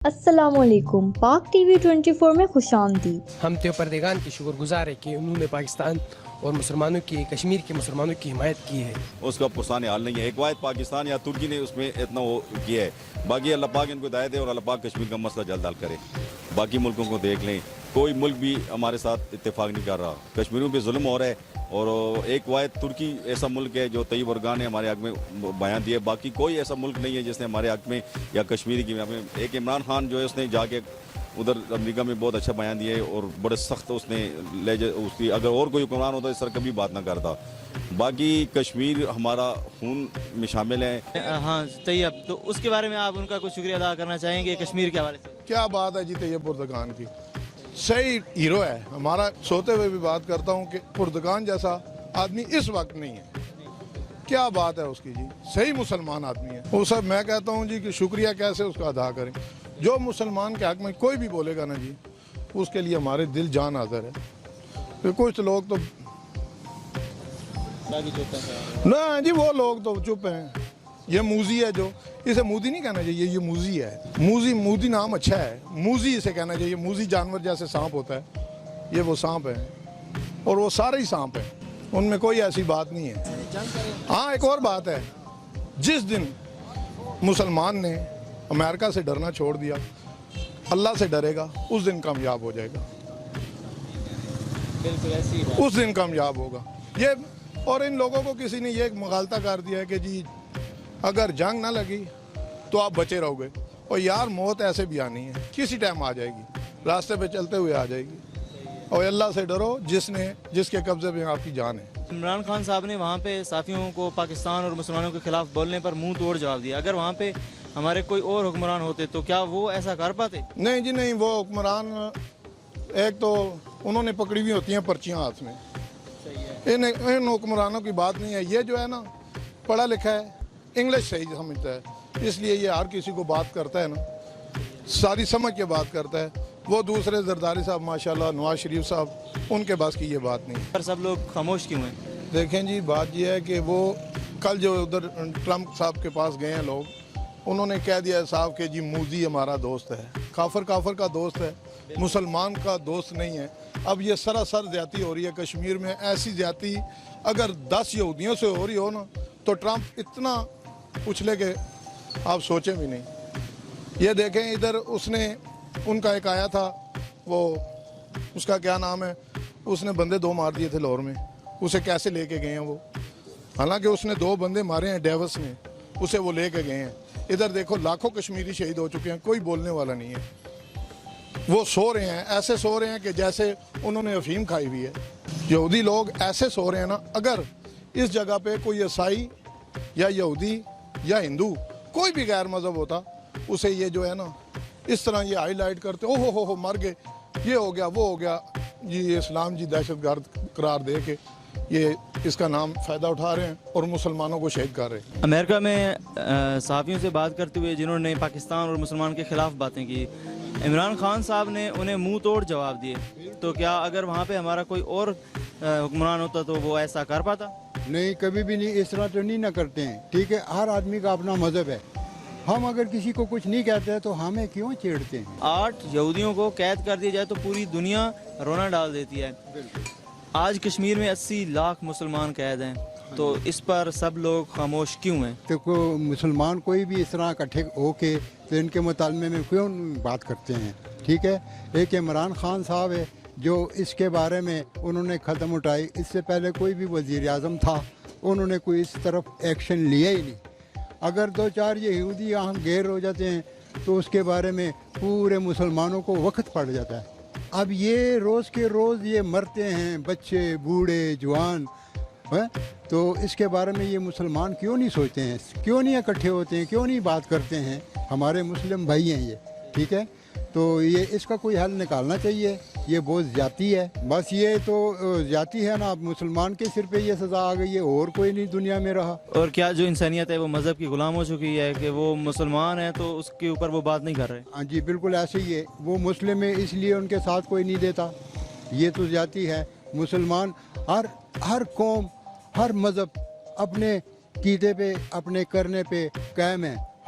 السلام علیکم، پاک ٹی وی 24 میں خوش آمدید۔ ہم پردگان کی شکر گزار ہے کہ انہوں نے پاکستان اور مسلمانوں کی، کشمیر کے مسلمانوں کی حمایت کی ہے۔ اس کا پرسان حال نہیں ہے، ایک واحد پاکستان یا ترکی نے اس میں اتنا وہ کیا ہے۔ باقی اللہ پاک ان کو ہدایت دے اور اللہ پاک کشمیر کا مسئلہ جلد حل کرے۔ باقی ملکوں کو دیکھ لیں، کوئی ملک بھی ہمارے ساتھ اتفاق نہیں کر رہا، کشمیریوں پہ ظلم ہو رہا ہے۔ اور ایک واحد ترکی ایسا ملک ہے جو طیب اردگان نے ہمارے حق میں بیان دیا ہے، باقی کوئی ایسا ملک نہیں ہے جس نے ہمارے حق میں یا کشمیری کی میں ایک عمران خان جو ہے اس نے جا کے ادھر امریکہ میں بہت اچھا بیان دیا ہے اور بڑے سخت اس نے اس کی، اگر اور کوئی حکمران ہوتا اس طرح کبھی بات نہ کرتا۔ باقی کشمیر ہمارا خون میں شامل ہے۔ ہاں طیب، تو اس کے بارے میں آپ ان کا کچھ شکریہ ادا کرنا چاہیں گے کشمیر کے حوالے سے؟ کیا بات ہے جی، طیب اردگان کی صحیح ہیرو ہے ہمارا۔ سوتے ہوئے بھی بات کرتا ہوں کہ اردگان جیسا آدمی اس وقت نہیں ہے۔ کیا بات ہے اس کی جی، صحیح مسلمان آدمی ہے وہ سب۔ میں کہتا ہوں جی کہ شکریہ کیسے اس کا ادا کریں۔ جو مسلمان کے حق میں کوئی بھی بولے گا نا جی، اس کے لیے ہمارے دل جان حاضر ہے۔ پھر کچھ لوگ تو نہ جی، وہ لوگ تو چپ ہیں۔ یہ موزی ہے، جو اسے مودی نہیں کہنا چاہیے، یہ موزی ہے۔ مودی نام اچھا ہے، موزی اسے کہنا چاہیے۔ موزی جانور جیسے سانپ ہوتا ہے، یہ وہ سانپ ہے اور وہ سارے ہی سانپ ہیں، ان میں کوئی ایسی بات نہیں ہے۔ ہاں ایک اور بات ہے، جس دن مسلمان نے امریکہ سے ڈرنا چھوڑ دیا، اللہ سے ڈرے گا، اس دن کامیاب ہو جائے گا، اس دن کامیاب ہوگا یہ۔ اور ان لوگوں کو کسی نے یہ مغالطہ کر دیا ہے کہ جی اگر جنگ نہ لگی تو آپ بچے رہو گے، اور یار موت ایسے بھی آنی ہے، کسی ٹائم آ جائے گی، راستے پہ چلتے ہوئے آ جائے گی۔ اور اللہ سے ڈرو جس کے قبضے میں آپ کی جان ہے۔ عمران خان صاحب نے وہاں پہ صحافیوں کو پاکستان اور مسلمانوں کے خلاف بولنے پر منہ توڑ جواب دیا۔ اگر وہاں پہ ہمارے کوئی اور حکمران ہوتے تو کیا وہ ایسا کر پاتے؟ نہیں جی نہیں، وہ حکمران ایک تو انہوں نے پکڑی ہوئی ہوتی ہیں پرچیاں ہاتھ میں، ان حکمرانوں کی بات نہیں ہے۔ یہ جو ہے نا پڑھا لکھا ہے، انگلش صحیح سمجھتا ہے، اس لیے یہ ہر کسی کو بات کرتا ہے نا، ساری سمجھ کے بات کرتا ہے۔ وہ دوسرے زرداری صاحب ماشاءاللہ، نواز شریف صاحب، ان کے بس کی یہ بات نہیں۔ پر سب لوگ خاموش کیوں ہیں؟ دیکھیں جی، بات یہ ہے کہ وہ کل جو ادھر ٹرمپ صاحب کے پاس گئے ہیں لوگ، انہوں نے کہہ دیا صاحب کہ جی موزی ہمارا دوست ہے۔ کافر کا دوست ہے، مسلمان کا دوست نہیں ہے۔ اب یہ سراسر زیادتی ہو رہی ہے کشمیر میں۔ ایسی زیادتی اگر 10 یہودیوں سے ہو رہی ہو نا تو ٹرمپ اتنا اچھلے کہ آپ سوچیں بھی نہیں۔ یہ دیکھیں ادھر اس نے، ان کا ایک آیا تھا، وہ اس کا کیا نام ہے، اس نے بندے 2 مار دیے تھے لاہور میں، اسے کیسے لے کے گئے ہیں وہ، حالانکہ اس نے 2 بندے مارے ہیں ڈیوس نے، اسے وہ لے کے گئے ہیں۔ ادھر دیکھو لاکھوں کشمیری شہید ہو چکے ہیں، کوئی بولنے والا نہیں ہے۔ وہ سو رہے ہیں، ایسے سو رہے ہیں کہ جیسے انہوں نے افیم کھائی ہوئی ہے۔ یہودی لوگ ایسے سو رہے ہیں نا، اگر اس جگہ پہ کوئی عیسائی یا یہودی یا ہندو کوئی بھی غیر مذہب ہوتا، اسے یہ جو ہے نا اس طرح یہ ہائی لائٹ کرتے، او ہو مر گئے، یہ ہو گیا وہ ہو گیا جی، اسلام جی دہشت گرد قرار دے کے یہ اس کا نام فائدہ اٹھا رہے ہیں اور مسلمانوں کو شہید کر رہے ہیں۔ امریکہ میں صحافیوں سے بات کرتے ہوئے جنہوں نے پاکستان اور مسلمان کے خلاف باتیں کی، عمران خان صاحب نے انہیں منہ توڑ جواب دیے، تو کیا اگر وہاں پہ ہمارا کوئی اور حکمران ہوتا تو وہ ایسا کر پاتا؟ نہیں، کبھی بھی نہیں، اس طرح تو نہیں نہ کرتے ہیں۔ ٹھیک ہے، ہر آدمی کا اپنا مذہب ہے، ہم اگر کسی کو کچھ نہیں کہتے ہیں تو ہمیں کیوں چھیڑتے ہیں؟ 8 یہودیوں کو قید کر دیا جائے تو پوری دنیا رونا ڈال دیتی ہے۔ آج کشمیر میں 80 لاکھ مسلمان قید ہیں، تو اس پر سب لوگ خاموش کیوں ہیں؟ تو مسلمان کوئی بھی اس طرح اکٹھے ہو کے تو ان کے مطالبے میں کیوں بات کرتے ہیں؟ ٹھیک ہے، ایک عمران خان صاحب ہے جو اس کے بارے میں انہوں نے قدم اٹھائی، اس سے پہلے کوئی بھی وزیر اعظم تھا، انہوں نے کوئی اس طرف ایکشن لیا ہی نہیں۔ اگر 2-4 یہودی یہاں غیر ہو جاتے ہیں تو اس کے بارے میں پورے مسلمانوں کو وقت پڑ جاتا ہے۔ اب یہ روز کے روز یہ مرتے ہیں، بچے، بوڑھے، جوان، تو اس کے بارے میں یہ مسلمان کیوں نہیں سوچتے ہیں، کیوں نہیں اکٹھے ہوتے ہیں، کیوں نہیں بات کرتے ہیں؟ ہمارے مسلم بھائی ہیں یہ، ٹھیک ہے، تو یہ اس کا کوئی حل نکالنا چاہیے۔ یہ بہت زیادتی ہے، بس یہ تو زیادتی ہے نا، اب مسلمان کے سر پہ یہ سزا آ گئی ہے، اور کوئی نہیں دنیا میں رہا۔ اور کیا جو انسانیت ہے وہ مذہب کی غلام ہو چکی ہے کہ وہ مسلمان ہیں تو اس کے اوپر وہ بات نہیں کر رہے؟ ہاں جی، بالکل ایسے ہی ہے، وہ مسلم ہے اس لیے ان کے ساتھ کوئی نہیں دیتا، یہ تو زیادتی ہے۔ مسلمان ہر قوم، ہر مذہب اپنے عقیدے پہ، اپنے کرنے پہ قائم ہے،